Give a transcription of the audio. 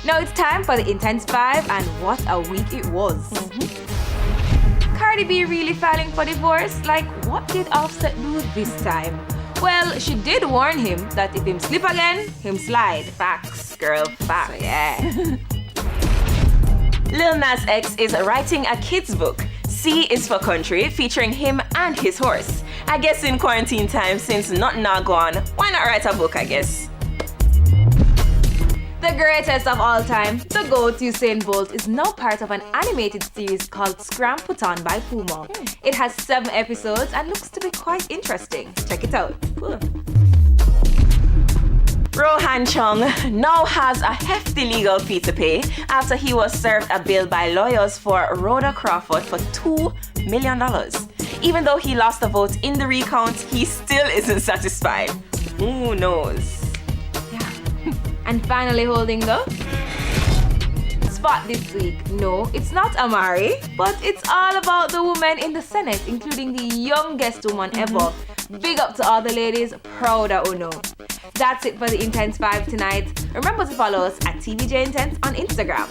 Now it's time for the Intense 5, and what a week it was. Cardi B really filing for divorce? Like, what did Offset do this time? Well, she did warn him that if him slip again, him slide. Facts, girl, facts. Yeah. Lil Nas X is writing a kid's book. C is for Country, featuring him and his horse. I guess in quarantine time, since nothing not gone, why not write a book, I guess? The greatest of all time, the GOAT Usain Bolt is now part of an animated series called Scram Put On by Puma. It has 7 episodes and looks to be quite interesting. Check it out. Rohan Chung now has a hefty legal fee to pay after he was served a bill by lawyers for Rhoda Crawford for $2 million. Even though he lost a vote in the recount, he still isn't satisfied. Who knows? And finally holding the spot this week. No, it's not Amari, but it's all about the women in the Senate, including the youngest woman ever. Big up to all the ladies, proud of Uno. That's it for the Intense 5 tonight. Remember to follow us at TVJ Intense on Instagram.